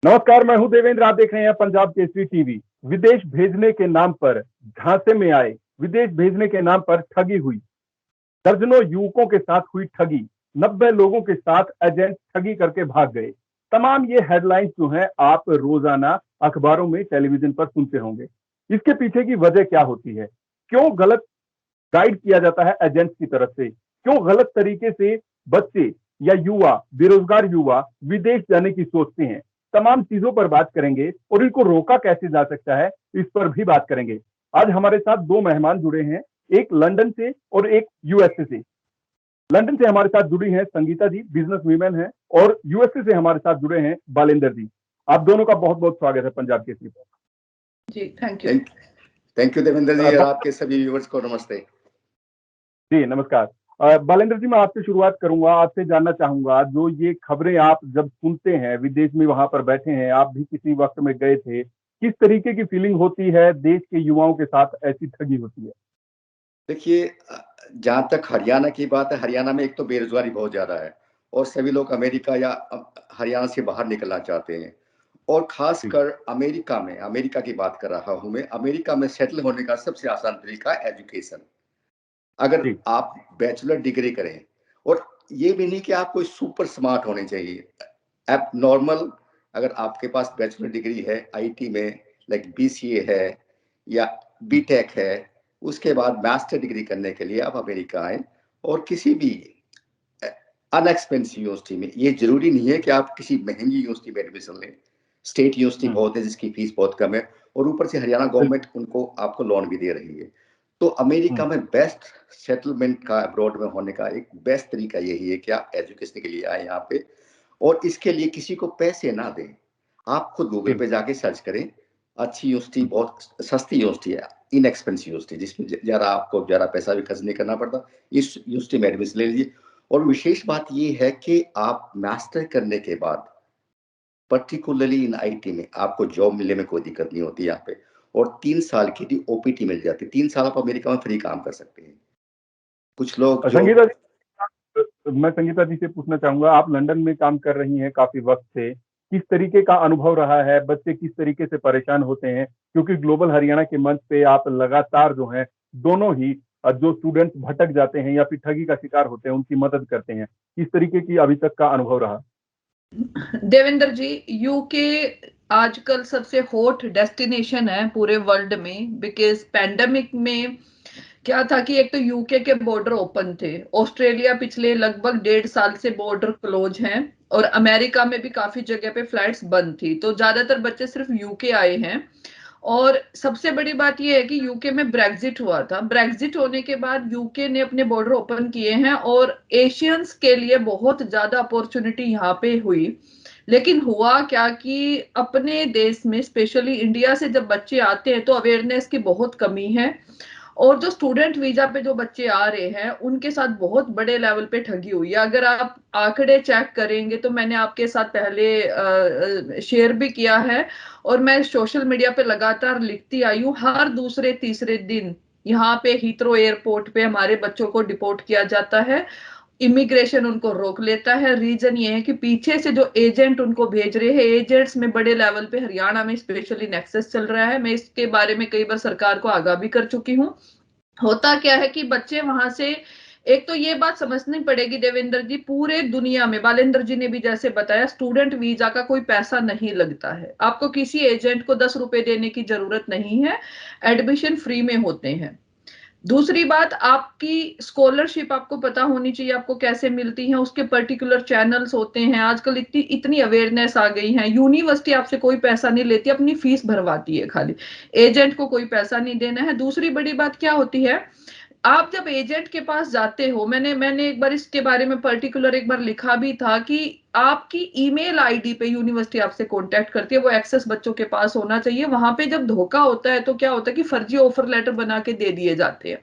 नमस्कार, मैं हूं देवेंद्र। आप देख रहे हैं पंजाब केसरी टीवी। विदेश भेजने के नाम पर झांसे में आए, विदेश भेजने के नाम पर ठगी हुई, दर्जनों युवकों के साथ हुई ठगी, 90 लोगों के साथ एजेंट ठगी करके भाग गए। तमाम ये हेडलाइंस जो हैं आप रोजाना अखबारों में, टेलीविजन पर सुनते होंगे। इसके पीछे की वजह क्या होती है? क्यों गलत गाइड किया जाता है एजेंट्स की तरफ से? क्यों गलत तरीके से बच्चे या युवा, बेरोजगार युवा विदेश जाने की सोचते हैं? तमाम चीजों पर बात करेंगे और इनको रोका कैसे जा सकता है, इस पर भी बात करेंगे। आज हमारे साथ दो मेहमान जुड़े हैं, एक लंदन से और एक यूएसए से। लंदन से हमारे साथ जुड़ी हैं संगीता जी, बिजनेस वीमेन है, और यूएसए से हमारे साथ जुड़े हैं बालेंदर जी। आप दोनों का बहुत बहुत स्वागत है पंजाब केसरी पर। जी thank you. Thank you Devendra ji, और आपके सभी व्यूअर्स को नमस्ते जी। नमस्कार। बालेंद्र जी, मैं आपसे शुरुआत करूंगा। आपसे जानना चाहूंगा, जो ये खबरें आप जब सुनते हैं, विदेश में वहां पर बैठे हैं, आप भी किसी वक्त में गए थे, किस तरीके की फीलिंग होती है? देश के युवाओं के साथ ऐसी ठगी होती है। देखिए, जहाँ तक हरियाणा की बात है, हरियाणा में एक तो बेरोजगारी बहुत ज्यादा है और सभी लोग अमेरिका या हरियाणा से बाहर निकलना चाहते हैं। और खासकर अमेरिका की बात कर रहा हूं मैं। अमेरिका में सेटल होने का सबसे आसान तरीका है एजुकेशन। अगर आप बैचलर डिग्री करें, और ये भी नहीं कि आप कोई सुपर स्मार्ट होने चाहिए, आप नॉर्मल, अगर आपके पास बैचलर डिग्री है आईटी में, लाइक बीसीए है या बीटेक है, उसके बाद मास्टर डिग्री करने के लिए आप अमेरिका आए और किसी भी अनएक्सपेंसिव यूनिवर्सिटी में। ये जरूरी नहीं है कि आप किसी महंगी यूनिवर्सिटी में एडमिशन लें। स्टेट यूनिवर्सिटी बहुत है जिसकी फीस बहुत कम है, और ऊपर से हरियाणा गवर्नमेंट उनको आपको लोन भी दे रही है। तो अमेरिका में बेस्ट सेटलमेंट का, अब्रॉड में होने का एक बेस्ट तरीका यही है कि आप एजुकेशन के लिए आए यहाँ पे, और इसके लिए किसी को पैसे ना दें। आप खुद गूगल पे जाके सर्च करें, अच्छी यूनिवर्सिटी, बहुत सस्ती यूनिवर्सिटी है, इनएक्सपेंसिव यूनिवर्सिटी, जिसमें आपको ज़्यादा पैसा भी खर्च नहीं करना पड़ता, इस यूनिवर्सिटी में एडमिशन ले लीजिए। और विशेष बात ये है कि आप मास्टर करने के बाद, पर्टिकुलरली इन आईटी में, आपको जॉब मिलने में कोई दिक्कत नहीं होती यहाँ पे, और 3 साल की भी ओपीटी मिल जाती है। 3 साल आप अमेरिका में फ्री काम कर सकते हैं। कुछ लोग जो संगीता जी, मैं संगीता जी से पूछना चाहूंगा, आप लंदन में काम कर रही हैं काफी वक्त से, किस तरीके का अनुभव रहा है? बच्चे किस तरीके से परेशान होते हैं? क्योंकि ग्लोबल हरियाणा के मंच पे आप लगातार जो है, दोनों ही जो स्टूडेंट्स भटक जाते हैं या फिर ठगी का शिकार होते हैं, उनकी मदद करते हैं। किस तरीके की अभी तक का अनुभव रहा? देवेंद्र जी, यूके आजकल सबसे हॉट डेस्टिनेशन है पूरे वर्ल्ड में, बिकॉज पैंडेमिक में क्या था कि एक तो यूके के बॉर्डर ओपन थे, ऑस्ट्रेलिया पिछले लगभग 1.5 साल से बॉर्डर क्लोज हैं, और अमेरिका में भी काफी जगह पे फ्लाइट्स बंद थी, तो ज्यादातर बच्चे सिर्फ यूके आए हैं। और सबसे बड़ी बात यह है कि यूके में ब्रेग्जिट हुआ था। ब्रेग्जिट होने के बाद यूके ने अपने बॉर्डर ओपन किए हैं, और एशियंस के लिए बहुत ज्यादा अपॉर्चुनिटी यहाँ पे हुई। लेकिन हुआ क्या कि अपने देश में, स्पेशली इंडिया से जब बच्चे आते हैं, तो अवेयरनेस की बहुत कमी है, और जो स्टूडेंट वीजा पे जो बच्चे आ रहे हैं उनके साथ बहुत बड़े लेवल पे ठगी हुई है। अगर आप आंकड़े चेक करेंगे, तो मैंने आपके साथ पहले शेयर भी किया है, और मैं सोशल मीडिया पे लगातार लिखती आई हूँ, हर दूसरे तीसरे दिन यहाँ पे हीथ्रो एयरपोर्ट पे हमारे बच्चों को डिपोर्ट किया जाता है। इमिग्रेशन उनको रोक लेता है। रीजन ये है कि पीछे से जो एजेंट उनको भेज रहे हैं, एजेंट्स में बड़े लेवल पे हरियाणा में स्पेशली नेक्सस चल रहा है। मैं इसके बारे में कई बार सरकार को आगाह भी कर चुकी हूँ। होता क्या है कि बच्चे वहां से, एक तो ये बात समझनी पड़ेगी देवेंद्र जी, पूरे दुनिया में, बालेंद्र जी ने भी जैसे बताया, स्टूडेंट वीजा का कोई पैसा नहीं लगता है। आपको किसी एजेंट को 10 रुपए देने की जरूरत नहीं है, एडमिशन फ्री में होते हैं। दूसरी बात, आपकी स्कॉलरशिप आपको पता होनी चाहिए आपको कैसे मिलती है, उसके पर्टिकुलर चैनल्स होते हैं। आजकल इतनी इतनी अवेयरनेस आ गई है, यूनिवर्सिटी आपसे कोई पैसा नहीं लेती, अपनी फीस भरवाती है खाली, एजेंट को कोई पैसा नहीं देना है। दूसरी बड़ी बात क्या होती है, आप जब एजेंट के पास जाते हो, मैंने एक बार इसके बारे में पर्टिकुलर एक बार लिखा भी था कि आपकी ईमेल आईडी पे यूनिवर्सिटी आपसे कांटेक्ट करती है, वो एक्सेस बच्चों के पास होना चाहिए। वहां पे जब धोखा होता है तो क्या होता है कि फर्जी ऑफर लेटर बना के दे दिए जाते हैं,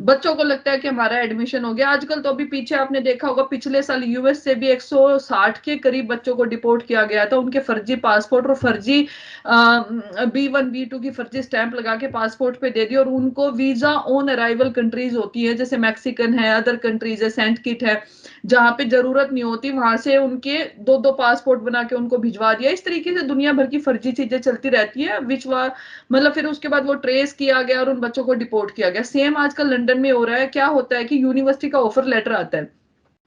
बच्चों को लगता है कि हमारा एडमिशन हो गया। आजकल तो अभी पीछे आपने देखा होगा, पिछले साल यूएस से भी 160 के करीब बच्चों को डिपोर्ट किया गया था, उनके फर्जी पासपोर्ट और फर्जी B1 B2 की फर्जी स्टैंप लगा के पासपोर्ट पे दे दिया, और उनको वीजा ऑन अराइवल कंट्रीज होती है, जैसे मैक्सिकन है, अदर कंट्रीज है, सेंट किट है, जहां पे जरूरत नहीं होती, वहां से उनकी के 2-2 पासपोर्ट बना के उनको भिजवा दिया। इस तरीके से दुनिया भर की फर्जी चीजें चलती रहती है, मतलब फिर उसके बाद वो ट्रेस किया गया और उन बच्चों को डिपोर्ट किया गया। सेम आजकल लंदन में हो रहा है। क्या होता है कि यूनिवर्सिटी का ऑफर लेटर आता है।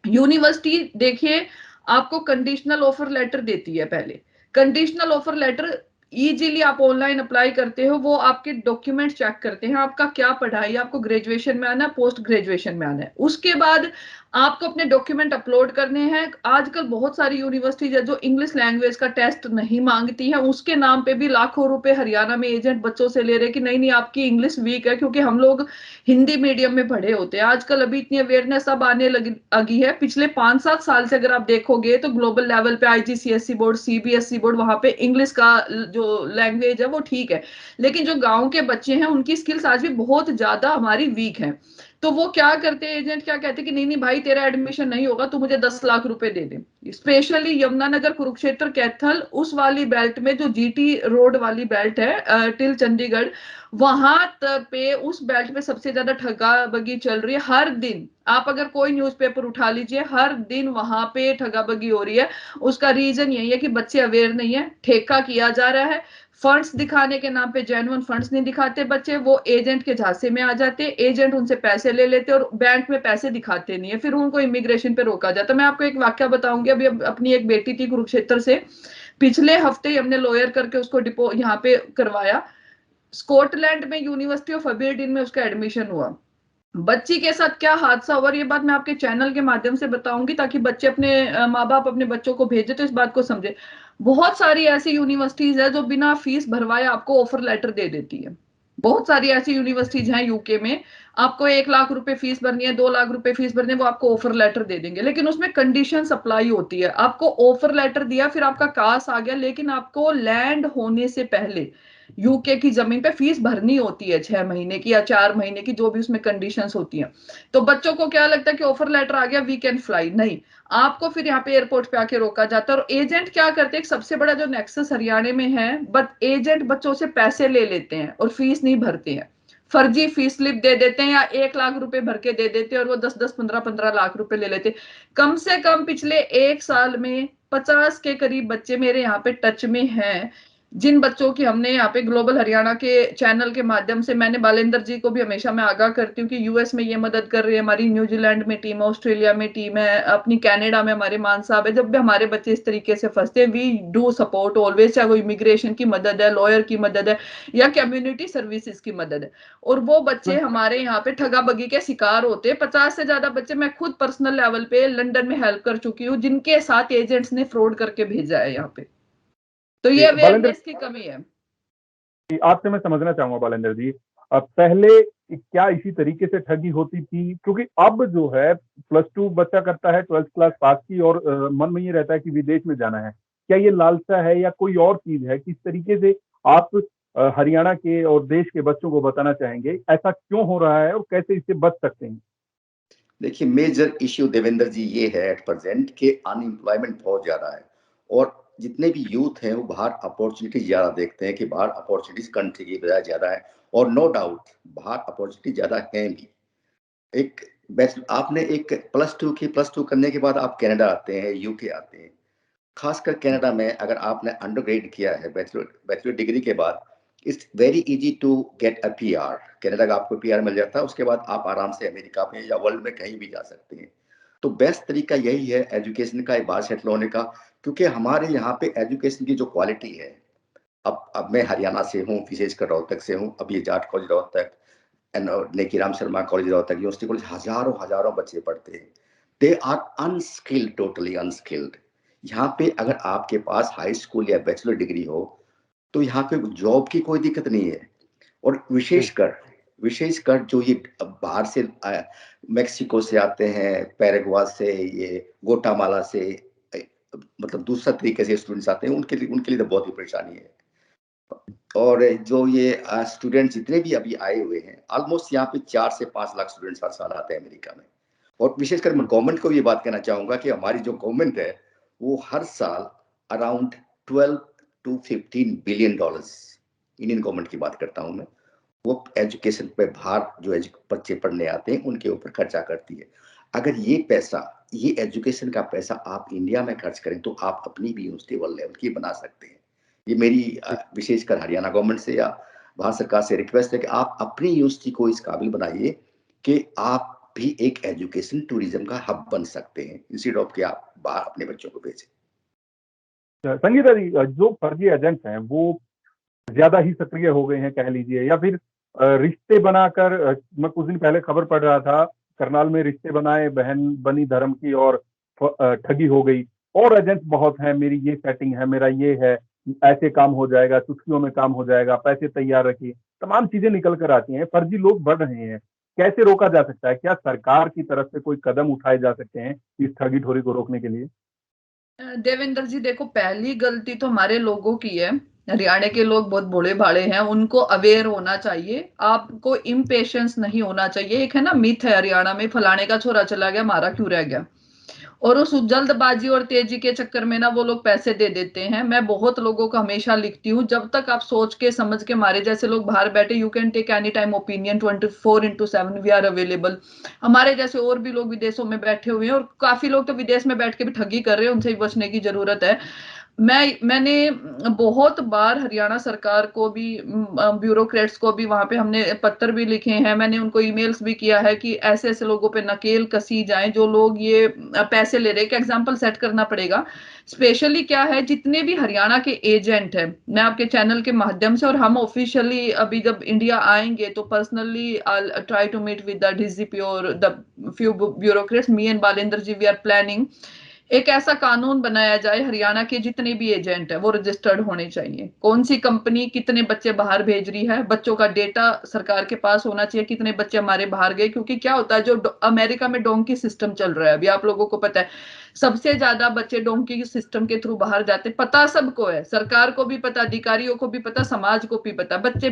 यूनिवर्सिटी देखिए आपको कंडीशनल ऑफर लेटर देती है। पहले कंडीशनल ऑफर लेटर इजीली आप ऑनलाइन अप्लाई करते हो, वो आपके डॉक्यूमेंट चेक करते हैं, आपका क्या पढ़ाई, आपको ग्रेजुएशन में आना है, पोस्ट ग्रेजुएशन में आना है। उसके बाद आपको अपने डॉक्यूमेंट अपलोड करने हैं। आजकल बहुत सारी यूनिवर्सिटीज है जो इंग्लिश लैंग्वेज का टेस्ट नहीं मांगती है, उसके नाम पे भी लाखों रुपए हरियाणा में एजेंट बच्चों से ले रहे कि नहीं नहीं आपकी इंग्लिश वीक है, क्योंकि हम लोग हिंदी मीडियम में पढ़े होते हैं। आजकल अभी इतनी अवेयरनेस अब आने लगी है। पिछले 5-7 साल से अगर आप देखोगे तो ग्लोबल लेवल पे IGCSE बोर्ड, CBSE बोर्ड, वहां पे इंग्लिश का जो लैंग्वेज है वो ठीक है, लेकिन जो गांव के बच्चे हैं उनकी स्किल्स आज भी बहुत ज्यादा हमारी वीक है। तो वो क्या करते हैं, एजेंट क्या कहते हैं कि नहीं नहीं भाई तेरा एडमिशन नहीं होगा, तू मुझे 10 लाख रुपए दे दे। स्पेशली यमुनानगर, कुरुक्षेत्र, कैथल, उस वाली बेल्ट में जो GT रोड वाली बेल्ट है टिल चंडीगढ़, वहां पे उस बेल्ट पे सबसे ज्यादा ठगाबगी चल रही है। हर दिन आप अगर कोई न्यूज़पेपर उठा लीजिए, हर दिन वहां पे ठगाबगी हो रही है। उसका रीजन यही है कि बच्चे अवेयर नहीं है, ठेका किया जा रहा है। फंड्स दिखाने के नाम पे जेन्युइन फंड्स नहीं दिखाते बच्चे, वो एजेंट के झांसे में आ जाते हैं। एजेंट उनसे पैसे ले लेते और बैंक में पैसे दिखाते नहीं है, फिर उनको इमिग्रेशन पे रोका जाता है। मैं आपको एक वाक्य बताऊंगी। अभी अपनी एक बेटी थी कुरुक्षेत्र से, पिछले हफ्ते ही हमने लॉयर करके उसको डिपो यहाँ पे करवाया। स्कॉटलैंड में यूनिवर्सिटी ऑफ अबेरडीन में उसका एडमिशन हुआ। बच्ची के साथ क्या हादसा हुआ, ये बात मैं आपके चैनल के माध्यम से बताऊंगी ताकि बच्चे अपने माँ बाप अपने बच्चों को भेजे तो इस बात को समझे। बहुत सारी ऐसी यूनिवर्सिटीज है जो बिना फीस भरवाए आपको ऑफर लेटर दे देती है। बहुत सारी ऐसी यूनिवर्सिटीज हैं यूके में, आपको 1 लाख रुपए फीस भरनी है, 2 लाख रुपए फीस भरनी है, वो आपको ऑफर लेटर दे देंगे, लेकिन उसमें कंडीशन अप्लाई होती है। आपको ऑफर लेटर दिया, फिर आपका कास आ गया, लेकिन आपको लैंड होने से पहले यूके की जमीन पे फीस भरनी होती है 6 महीने की या 4 महीने की, जो भी उसमें कंडीशंस होती हैं। तो बच्चों को क्या लगता है कि ऑफर लेटर आ गया वी कैन फ्लाई, नहीं, आपको फिर यहाँ पे एयरपोर्ट पे आके रोका जाता है। और एजेंट क्या करते हैं, एक सबसे बड़ा जो नेक्सस हरियाणा में है, बट एजेंट बच्चों से पैसे ले लेते हैं और फीस नहीं भरते हैं। फर्जी फीस स्लिप दे देते हैं या 1 लाख रुपए भर के दे देते हैं और वो 10-10, 15-15 लाख रुपए ले लेते हैं। कम से कम पिछले 1 साल में 50 के करीब बच्चे मेरे यहाँ पे टच में हैं, जिन बच्चों की हमने यहाँ पे ग्लोबल हरियाणा के चैनल के माध्यम से, मैंने बालेंद्र जी को भी हमेशा मैं आगाह करती हूँ कि US में ये मदद कर रही है हमारी, न्यूजीलैंड में टीम है, ऑस्ट्रेलिया में टीम है, अपनी कनाडा में हमारे मान साहब है। जब भी हमारे बच्चे इस तरीके से फंसते हैं, वी डू सपोर्ट ऑलवेज, चाहे वो इमिग्रेशन की मदद है, लॉयर की मदद है या कम्युनिटी सर्विसेज की मदद है। और वो बच्चे हमारे यहाँ पे ठगाबगी के शिकार होते हैं। 50 से ज्यादा बच्चे मैं खुद पर्सनल लेवल पे लंदन में हेल्प कर चुकी हूँ, जिनके साथ एजेंट्स ने फ्रॉड करके भेजा है यहाँ पे। तो ये बालेंद्र अवेयरनेस की कमी है। आपसे मैं समझना चाहूंगा बालेंद्र जी, अब पहले क्या इसी तरीके से ठगी होती थी? क्योंकि अब जो है +2 बच्चा करता है, 12th क्लास पास की, और मन में ये रहता है कि विदेश में जाना है। क्या ये लालसा है या कोई और चीज है? किस तरीके से आप हरियाणा के और देश के बच्चों को बताना चाहेंगे ऐसा क्यों हो रहा है और कैसे इससे बच सकते हैं? देखिए, मेजर इश्यू देवेंद्र जी ये है एट प्रेजेंट कि अनएम्प्लॉयमेंट बहुत ज़्यादा है, और जितने भी यूथ हैं वो बाहर अपॉर्चुनिटी ज़्यादा देखते हैं कि बाहर अपॉर्चुनिटीज कंट्री की बजाय ज़्यादा है, और नो डाउट बाहर अपॉर्चुनिटी ज़्यादा है भी। एक बेस्ट आपने एक +2 करने के बाद आप कनाडा आते हैं, यूके आते हैं। खासकर कनाडा में अगर आपने अंडरग्रेड किया है, बैचलर डिग्री के बाद, it's very easy to get a PR. Canada का आपको पीआर मिल जाता है, उसके बाद आप आराम से अमेरिका में या वर्ल्ड में कहीं भी जा सकते हैं। तो बेस्ट तरीका यही है एजुकेशन का, एक बार सेटल होने का, क्योंकि हमारे यहाँ पे एजुकेशन की जो क्वालिटी है, अब मैं हरियाणा से हूँ, विशेषकर रोहतक से हूँ। अब ये Jat college Rohtak, Nekiram Sharma college Rohtak, university college, हजारों हजारों बच्चे पढ़ते हैं। They are unskilled, totally unskilled. यहाँ पे अगर आपके पास हाई स्कूल या बैचलर डिग्री हो तो यहाँ पे जॉब की कोई दिक्कत नहीं है। और विशेषकर जो ये बाहर से मेक्सिको से आते हैं, पैराग्वा से, ये गोटामाला से, मतलब दूसरा तरीके से स्टूडेंट्स आते हैं, उनके लिए तो बहुत ही परेशानी है। और जो ये स्टूडेंट जितने भी अभी आए हुए हैं, ऑलमोस्ट यहाँ पे 4 से 5 लाख स्टूडेंट्स हर साल आते हैं अमेरिका में। और विशेषकर मैं गवर्नमेंट को ये बात कहना चाहूंगा कि हमारी जो गवर्नमेंट है वो हर साल around 12 to 15 billion dollars, Indian government की बात करता हूं मैं, वो एजुकेशन पे बाहर जो बच्चे पढ़ने आते हैं उनके ऊपर खर्चा करती है। अगर ये पैसा ये एजुकेशन का पैसा आप इंडिया में खर्च करें तो आप अपनी भी यूनिवर्सिटी वर्ल्ड लेवल की बना सकते हैं। ये मेरी विशेषकर हरियाणा गवर्नमेंट से या भारत सरकार से रिक्वेस्ट है कि आप अपनी यूनिवर्सिटी को इस काबिल बनाइए कि आप भी एक एजुकेशन टूरिज्म का हब बन सकते हैं, इंस्टेड ऑफ कि आप बाहर अपने बच्चों को भेजें। संगीता जी, जो फर्जी एजेंट्स हैं वो ज्यादा ही सक्रिय हो गए हैं कह लीजिए, या फिर रिश्ते बनाकर, मैं कुछ दिन पहले खबर पढ़ रहा था, करनाल में रिश्ते बनाए, बहन बनी धर्म की और ठगी हो गई। और एजेंट्स बहुत हैं, मेरी ये सेटिंग है, मेरा ये है, ऐसे काम हो जाएगा, चुटकियों में काम हो जाएगा, पैसे तैयार रखिए, तमाम चीजें निकल कर आती हैं। फर्जी लोग बढ़ रहे हैं, कैसे रोका जा सकता है? क्या सरकार की तरफ से कोई कदम उठाए जा सकते हैं इस ठगी ठोरी को रोकने के लिए? देवेंद्र जी, देखो, पहली गलती तो हमारे लोगों की है। हरियाणा के लोग बहुत भोले भाले हैं, उनको अवेयर होना चाहिए। आपको इम्पेशंस नहीं होना चाहिए। एक है ना मिथ है हरियाणा में, फलाने का छोरा चला गया, हमारा क्यों रह गया। और उस जल्दबाजी और तेजी के चक्कर में ना वो लोग पैसे दे देते हैं। मैं बहुत लोगों को हमेशा लिखती हूँ, जब तक आप सोच के समझ के, हमारे जैसे लोग बाहर बैठे, you can take any time opinion, 24/7 we are available. हमारे जैसे और भी लोग विदेशों में बैठे हुए हैं, और काफी लोग तो विदेश में बैठ के भी ठगी कर रहे हैं, उनसे भी बचने की जरूरत है। मैंने बहुत बार हरियाणा सरकार को भी, ब्यूरोक्रेट्स को भी, वहां पे हमने पत्र भी लिखे हैं, मैंने उनको ईमेल्स भी किया है कि ऐसे ऐसे लोगों पे नकेल कसी जाए जो लोग ये पैसे ले रहे हैं। एग्जाम्पल सेट करना पड़ेगा। स्पेशली क्या है, जितने भी हरियाणा के एजेंट हैं, मैं आपके चैनल के माध्यम से, और हम ऑफिशियली अभी जब इंडिया आएंगे तो personally I try to meet with the DGP और the few bureaucrats, me and Balendra ji, we are planning एक ऐसा कानून बनाया जाए, हरियाणा के जितने भी एजेंट है वो रजिस्टर्ड होने चाहिए। कौन सी कंपनी कितने बच्चे बाहर भेज रही है, बच्चों का डेटा सरकार के पास होना चाहिए, कितने बच्चे हमारे बाहर गए। क्योंकि क्या होता है, जो अमेरिका में डोंकी सिस्टम चल रहा है अभी, आप लोगों को पता है, सबसे ज्यादा बच्चे डोंकी सिस्टम के थ्रू बाहर जाते। पता सबको है, सरकार को भी पता, अधिकारियों को भी पता, समाज को भी पता। बच्चे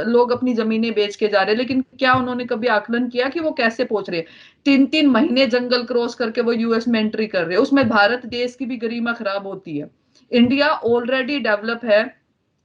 लोग अपनी जमीनें बेच के जा रहे हैं, लेकिन क्या उन्होंने कभी आकलन किया कि वो कैसे पहुंच रहे हैं? 3-3 महीने जंगल क्रॉस करके वो यूएस में एंट्री कर रहे हैं। उसमें भारत देश की भी गरिमा खराब होती है। इंडिया ऑलरेडी डेवलप है,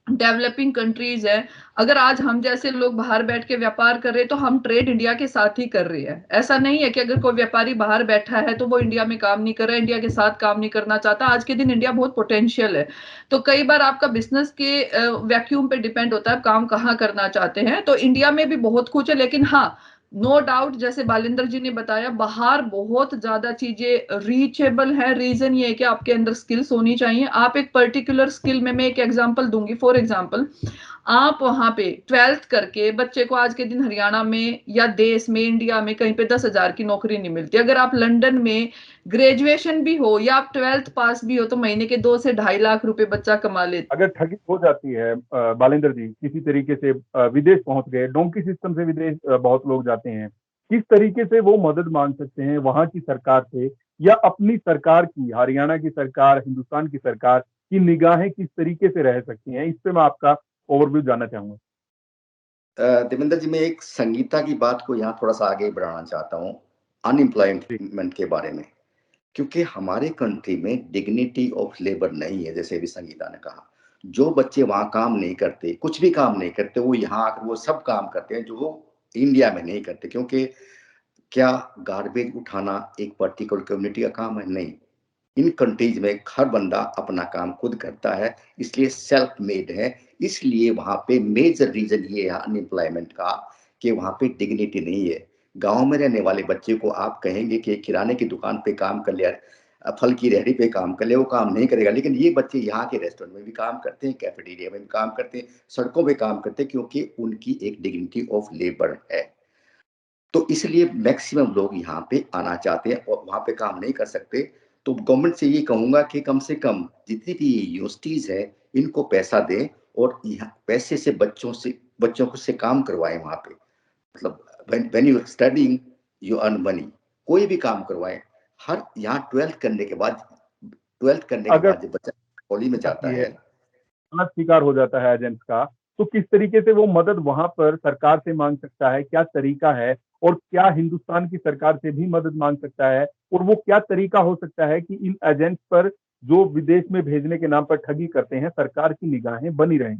डेवलपिंग कंट्रीज है। अगर आज हम जैसे लोग बाहर बैठ के व्यापार कर रहे हैं तो हम ट्रेड इंडिया के साथ ही कर रहे हैं। ऐसा नहीं है कि अगर कोई व्यापारी बाहर बैठा है तो वो इंडिया में काम नहीं कर रहा है, इंडिया के साथ काम नहीं करना चाहता। आज के दिन इंडिया बहुत पोटेंशियल है। तो कई बार आपका बिजनेस के वैक्यूम पे डिपेंड होता है, आप काम कहाँ करना चाहते हैं। तो इंडिया में भी बहुत कुछ है, लेकिन हाँ, नो डाउट, जैसे बालिंदर जी ने बताया, बाहर बहुत ज्यादा चीजें रीचेबल है। रीजन ये है कि आपके अंदर स्किल्स होनी चाहिए। आप एक पर्टिकुलर स्किल में, मैं एक एग्जांपल दूंगी, फॉर एग्जांपल, आप वहां पे 12th करके बच्चे को आज के दिन हरियाणा में या देश में, इंडिया में कहीं पे 10,000 की नौकरी नहीं मिलती। अगर आप लंदन में ग्रेजुएशन भी हो या आप 12th पास भी हो तो महीने के 2 से 2.5 लाख रुपए बच्चा कमा लेता। अगर ठगी हो जाती है, बालेंद्र जी किसी तरीके से विदेश पहुंच गए, डोंकी सिस्टम से विदेश बहुत लोग जाते हैं, किस तरीके से वो मदद मांग सकते हैं वहां की सरकार से, या अपनी सरकार की, हरियाणा की सरकार, हिंदुस्तान की सरकार की निगाहें किस तरीके से रह सकती हैं? इस पे मैं आपका ओवरव्यू जानना चाहूंगा। देवेंद्र जी, मैं एक संगीता की बात को यहाँ थोड़ा सा आगे बढ़ाना चाहता हूँ, अनएम्प्लॉयमेंट के बारे में। क्योंकि हमारे कंट्री में डिग्निटी ऑफ लेबर नहीं है, जैसे अभी संगीता ने कहा। जो बच्चे वहाँ काम नहीं करते, कुछ भी काम नहीं करते, वो यहाँ आकर वो सब काम करते हैं जो वो इंडिया में नहीं करते। क्योंकि क्या गार्बेज उठाना एक पर्टिकुलर कम्युनिटी का काम है? नहीं। इन कंट्रीज में हर बंदा अपना काम खुद करता है, इसलिए सेल्फ मेड है। इसलिए वहाँ पे मेजर रीजन ये है अनएम्प्लॉयमेंट का कि वहाँ पे डिग्निटी नहीं है। गांव में रहने वाले बच्चे को आप कहेंगे कि किराने की दुकान पे काम कर ले, फल की रेहड़ी पे काम कर ले, वो काम नहीं करेगा। लेकिन ये बच्चे यहाँ के रेस्टोरेंट में भी काम करते हैं, कैफेटेरिया में भी काम करते हैं, सड़कों पे काम करते हैं, क्योंकि उनकी एक डिग्निटी ऑफ लेबर है। तो इसलिए मैक्सिमम लोग यहाँ पे आना चाहते हैं और वहाँ पे काम नहीं कर सकते। तो गवर्नमेंट से ये कहूंगा कि कम से कम जितनी भी यूनिवर्सिटीज है, इनको पैसा दें और यहाँ पैसे से बच्चों को से काम करवाएं वहाँ पे। मतलब when you studying you earn money. कोई भी काम करवाएं। हर यहाँ 12th करने के बाद अगर जब बच्चा कॉलेज में जाता है, गलत शिकार हो जाता है एजेंट्स का, तो किस तरीके से वो मदद वहां पर सरकार से मांग सकता है? क्या तरीका है? और क्या हिंदुस्तान की सरकार से भी मदद मांग सकता है? और वो क्या तरीका हो सकता है कि इन एजेंट्स पर, जो विदेश में भेजने के नाम पर ठगी करते हैं, सरकार की निगाहें बनी रहें?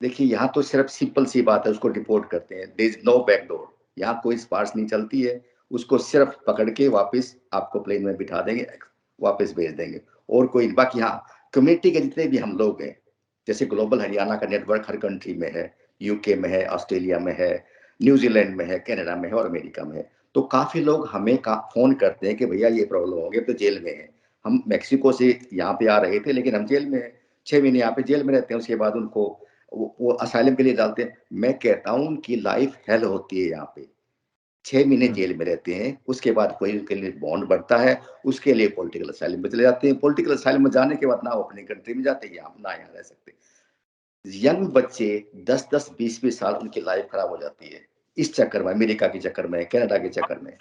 देखिए यहाँ तो सिर्फ सिंपल सी बात है, उसको रिपोर्ट करते हैं। There is no backdoor. यहाँ कोई सिफारिश नहीं चलती है उसको सिर्फ पकड़ के वापस आपको प्लेन में बिठा देंगे, वापस भेज देंगे, और कोई बाकी। हाँ, कम्युनिटी के जितने भी हम लोग हैं, जैसे ग्लोबल हरियाणा का नेटवर्क हर कंट्री में है, यूके में है, ऑस्ट्रेलिया में है, न्यूजीलैंड में है, कनाडा में है और अमेरिका में है। तो काफी लोग हमें फोन करते हैं कि भैया ये प्रॉब्लम हो गई, तो जेल में है। हम मैक्सिको से यहाँ पे आ रहे थे, लेकिन हम जेल में हैं, 6 महीने यहाँ पे जेल में रहते हैं, उसके बाद उनको वो असाइलम के लिए डालते हैं। मैं कहता हूँ उनकी लाइफ हेल होती है यहाँ पे, 6 महीने जेल में रहते हैं, उसके बाद कोई उनके लिए बॉन्ड बढ़ता है, उसके लिए पॉलिटिकल असाइलम में चले जाते हैं। पॉलिटिकल असाइलम में जाने के बाद ना वो अपनी कंट्री में जाते हैं, यहाँ ना यहाँ रह सकते। यंग बच्चे 10-10, 20-20 साल उनकी लाइफ खराब हो जाती है इस चक्कर में, अमेरिका के चक्कर में, कनाडा के चक्कर में।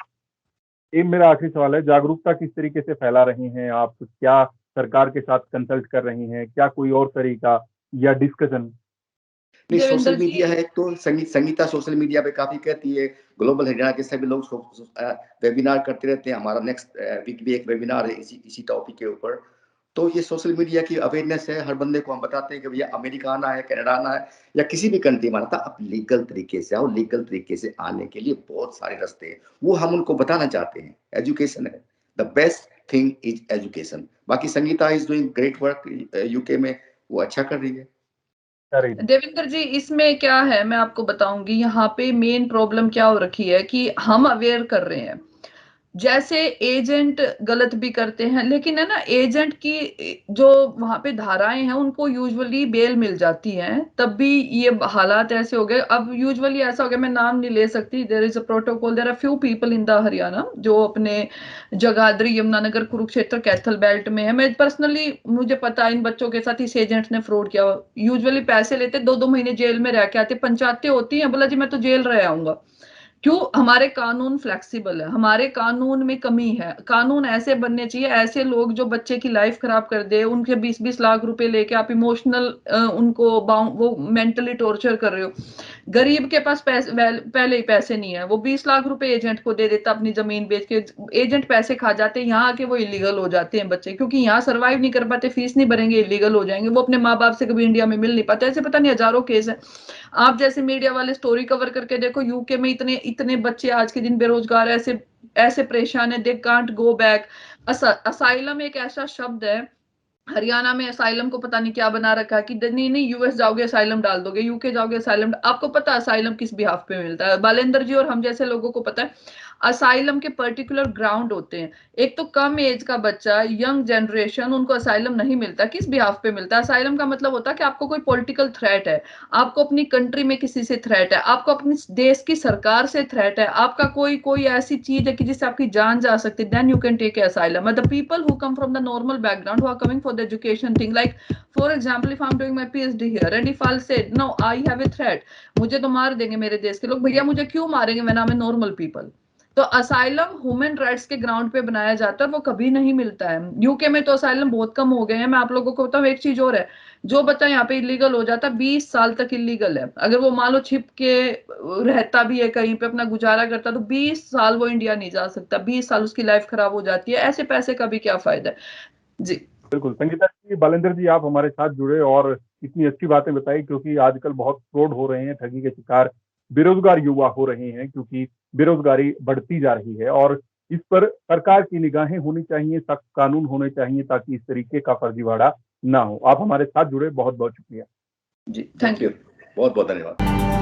ये मेरा आखिरी सवाल है, जागरूकता किस तरीके से फैला रही हैं आप? क्या सरकार के साथ कंसल्ट कर रही हैं? क्या कोई और तरीका या डिस्कशन? नहीं, देवेंद्र सोशल जी, मीडिया है तो संगीता सोशल मीडिया पे काफी कहती है, ग्लोबल हरियाणा के सभी लोग वेबिनार करते रहते हैं। हमारा नेक्स्ट वीक भी एक वेबिनार है इसी टॉपिक के ऊपर। तो ये सोशल मीडिया की अवेयरनेस है, हर बंदे को हम बताते हैं कि भैया अमेरिका आना है, कनाडा आना है, या किसी भी कंट्री में आना था, अब लीगल तरीके से आओ। लीगल तरीके से आने के लिए बहुत सारे रास्ते हैं, वो हम उनको बताना चाहते हैं। एजुकेशन है, the best thing is education. बाकी Sangeeta is doing great work UK में, वो अच्छा कर रही है। देवेंद्र जी, इसमें क्या है मैं आपको बताऊंगी। यहाँ पे मेन प्रॉब्लम क्या हो रखी है कि हम अवेयर कर रहे हैं, जैसे एजेंट गलत भी करते हैं, लेकिन है ना, एजेंट की जो वहां पे धाराएं हैं उनको यूजुअली बेल मिल जाती है, तब भी ये हालात ऐसे हो गए। अब यूजुअली ऐसा हो गया, मैं नाम नहीं ले सकती, there is a protocol, there are few people in the Haryana जो अपने जगाधरी, यमुनानगर, कुरुक्षेत्र, कैथल बेल्ट में है। मैं पर्सनली, मुझे पता है इन बच्चों के साथ इस एजेंट ने फ्रॉड किया। यूजुअली पैसे लेते, 2-2 महीने जेल में रह के आते, पंचायतें होती हैं, बोला जी मैं तो जेल रह आऊंगा। क्यों? हमारे कानून फ्लेक्सिबल है, हमारे कानून में कमी है। कानून ऐसे बनने चाहिए, ऐसे लोग जो बच्चे की लाइफ खराब कर दे, उनके 20-20 लाख रुपए लेके आप इमोशनल उनको वो मेंटली टॉर्चर कर रहे हो। गरीब के पास पैसे पहले ही पैसे नहीं है, वो 20 लाख रुपए एजेंट को दे देता अपनी जमीन बेच के। एजेंट पैसे खा जाते हैं, यहाँ आके वो इलीगल हो जाते हैं बच्चे, क्योंकि यहाँ सर्वाइव नहीं कर पाते, फीस नहीं भरेंगे, इलीगल हो जाएंगे, वो अपने माँ बाप से कभी इंडिया में मिल नहीं पाते। ऐसे पता नहीं हजारों केस है। आप जैसे मीडिया वाले स्टोरी कवर करके देखो, यूके में इतने इतने बच्चे आज के दिन बेरोजगार, ऐसे ऐसे परेशान है, they can't go back. Asylum एक ऐसा शब्द है, हरियाणा में असाइलम को पता नहीं क्या बना रखा है कि नहीं नहीं, यूएस जाओगे असाइलम डाल दोगे, यूके जाओगे असाइलम। आपको पता है असाइलम किस बिहाफ पे मिलता है? बालेंद्र जी और हम जैसे लोगों को पता है असाइलम के पर्टिकुलर ग्राउंड होते हैं। एक तो कम एज का बच्चा, यंग जनरेशन, उनको असाइलम नहीं मिलता। किस बिहाफ पे मिलता है? असाइलम का मतलब होता है कि आपको कोई पॉलिटिकल थ्रेट है, आपको अपनी कंट्री में किसी से थ्रेट है, आपको अपनी देश की सरकार से थ्रेट है, आपका कोई कोई ऐसी चीज है कि जिससे आपकी जान जा सकती है, then you can take asylum. The people who come from the normal background, who are coming for the education thing, like for example if I'm doing my PhD here and if I'll say no I have a threat, मुझे तो मार देंगे मेरे देश के लोग, भैया मुझे क्यों मारेंगे, मैं नाम है नॉर्मल पीपल। तो असाइलम ह्यूमन राइट्स के ग्राउंड पे बनाया जाता है, वो कभी नहीं मिलता है। यूके में तो असाइलम बहुत कम हो गए हैं। मैं आप लोगों को बताऊं एक चीज और है, जो बच्चा यहाँ पे इलीगल हो जाता है 20 साल तक इलीगल है, अगर वो मान लो छिप के रहता भी है कहीं पे अपना गुजारा करता, तो 20 साल वो इंडिया नहीं जा सकता, 20 साल उसकी लाइफ खराब हो जाती है। ऐसे पैसे का भी क्या फायदा है जी। बिल्कुल संगीता जी, बालेंद्र जी, आप हमारे साथ जुड़े और इतनी अच्छी बातें बताई, क्योंकि आजकल बहुत फ्रॉड हो रहे हैं, ठगी के शिकार बेरोजगार युवा हो रहे हैं, क्योंकि बेरोजगारी बढ़ती जा रही है और इस पर सरकार की निगाहें होनी चाहिए, सख्त कानून होने चाहिए ताकि इस तरीके का फर्जीवाड़ा ना हो। आप हमारे साथ जुड़े, बहुत बहुत शुक्रिया जी, थैंक यू, बहुत बहुत धन्यवाद।